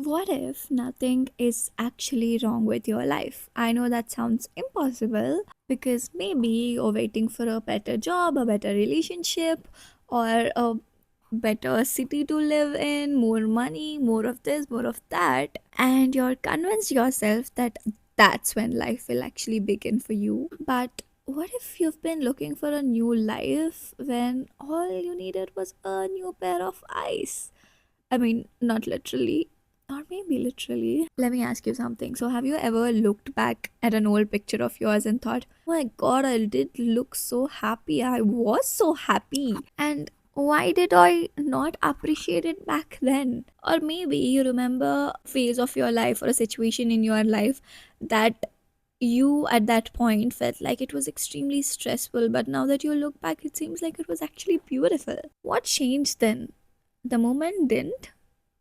what if nothing is actually wrong with your life? I know that sounds impossible because maybe you're waiting for a better job, a better relationship, or a better city to live in, more money, more of this, more of that, and you're convinced yourself that that's when life will actually begin for you. But what if you've been looking for a new life when all you needed was a new pair of eyes? I mean, not literally, or maybe literally. Let me ask you something. So, have you ever looked back at an old picture of yours and thought, oh my god, I did look so happy. I was so happy. And why did I not appreciate it back then? Or maybe you remember a phase of your life or a situation in your life that you at that point felt like it was extremely stressful, but now that you look back, it seems like it was actually beautiful. What changed then? The moment didn't,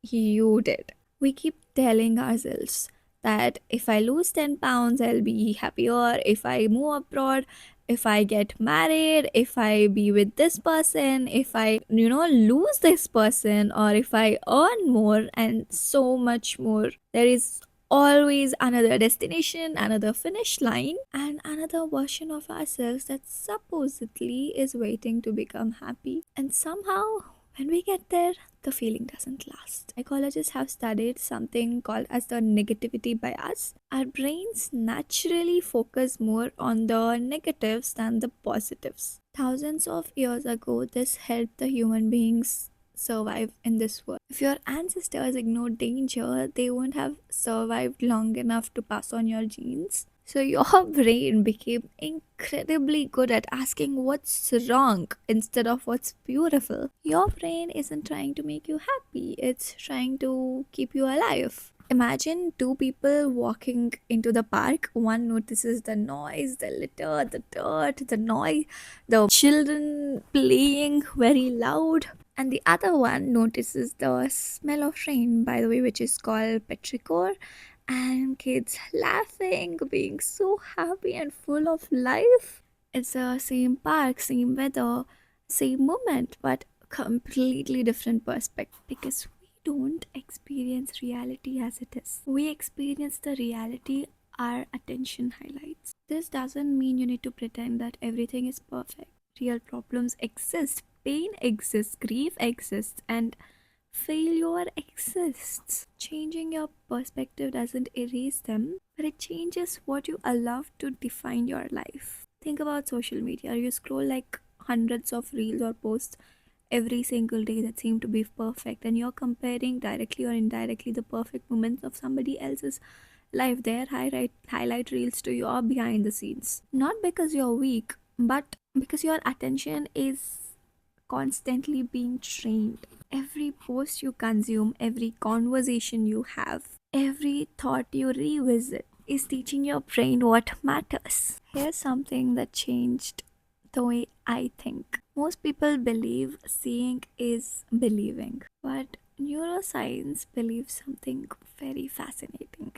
you did. We keep telling ourselves that if I lose 10 pounds, I'll be happier. If I move abroad, if I get married, if I be with this person, if I lose this person, or if I earn more and so much more, there is always another destination, another finish line, and another version of ourselves that supposedly is waiting to become happy. And somehow, when we get there, the feeling doesn't last. Psychologists have studied something called as the negativity bias. Our brains naturally focus more on the negatives than the positives. Thousands of years ago, this helped the human beings survive in this world. If your ancestors ignored danger, they wouldn't have survived long enough to pass on your genes. So your brain became incredibly good at asking what's wrong instead of what's beautiful. Your brain isn't trying to make you happy, it's trying to keep you alive. Imagine two people walking into the park. One notices the noise, the litter, the dirt, the noise, the children playing very loud. And the other one notices the smell of rain, by the way, which is called petrichor, and kids laughing, being so happy and full of life. It's the same park, same weather, same moment, but completely different perspective because we don't experience reality as it is. We experience the reality our attention highlights. This doesn't mean you need to pretend that everything is perfect. Real problems exist, pain exists, grief exists, and failure exists. Changing your perspective doesn't erase them, but it changes what you allow to define your life. Think about social media. You scroll like hundreds of reels or posts every single day that seem to be perfect, and you're comparing directly or indirectly the perfect moments of somebody else's life, their highlight reels, to your behind the scenes. Not because you're weak, but because your attention is constantly being trained. Every post you consume, every conversation you have, every thought you revisit is teaching your brain what matters. Here's something that changed the way I think. Most people believe seeing is believing, but neuroscience believes something very fascinating,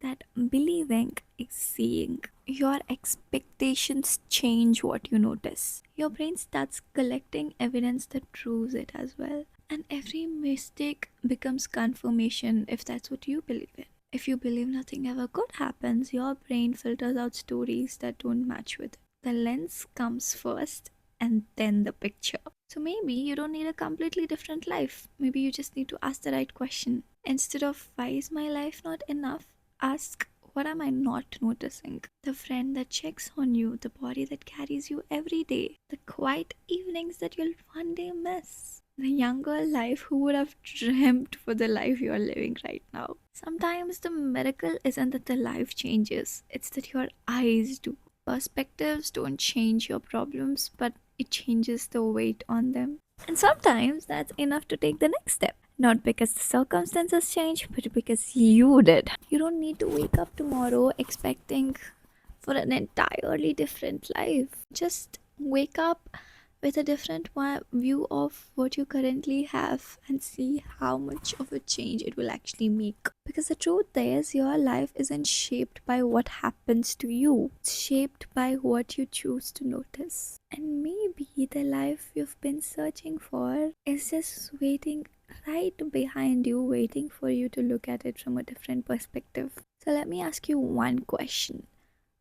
that believing is seeing. Your expectations change what you notice. Your brain starts collecting evidence that proves it as well. And every mistake becomes confirmation if that's what you believe in. If you believe nothing ever good happens, your brain filters out stories that don't match with it. The lens comes first and then the picture. So maybe you don't need a completely different life. Maybe you just need to ask the right question. Instead of why is my life not enough, ask what am I not noticing? The friend that checks on you, the body that carries you every day, the quiet evenings that you'll one day miss. The younger life who would have dreamt for the life you are living right now. Sometimes the miracle isn't that the life changes, it's that your eyes do. Perspectives don't change your problems, but it changes the weight on them. And sometimes that's enough to take the next step. Not because the circumstances change, but because you did. You don't need to wake up tomorrow expecting for an entirely different life. Just wake up with a different view of what you currently have and see how much of a change it will actually make. Because the truth is, your life isn't shaped by what happens to you, it's shaped by what you choose to notice. And maybe the life you've been searching for is just waiting right behind you, waiting for you to look at it from a different perspective. So, let me ask you one question.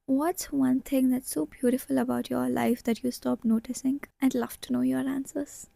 What's one thing that's so beautiful about your life that you stop noticing? I'd love to know your answers.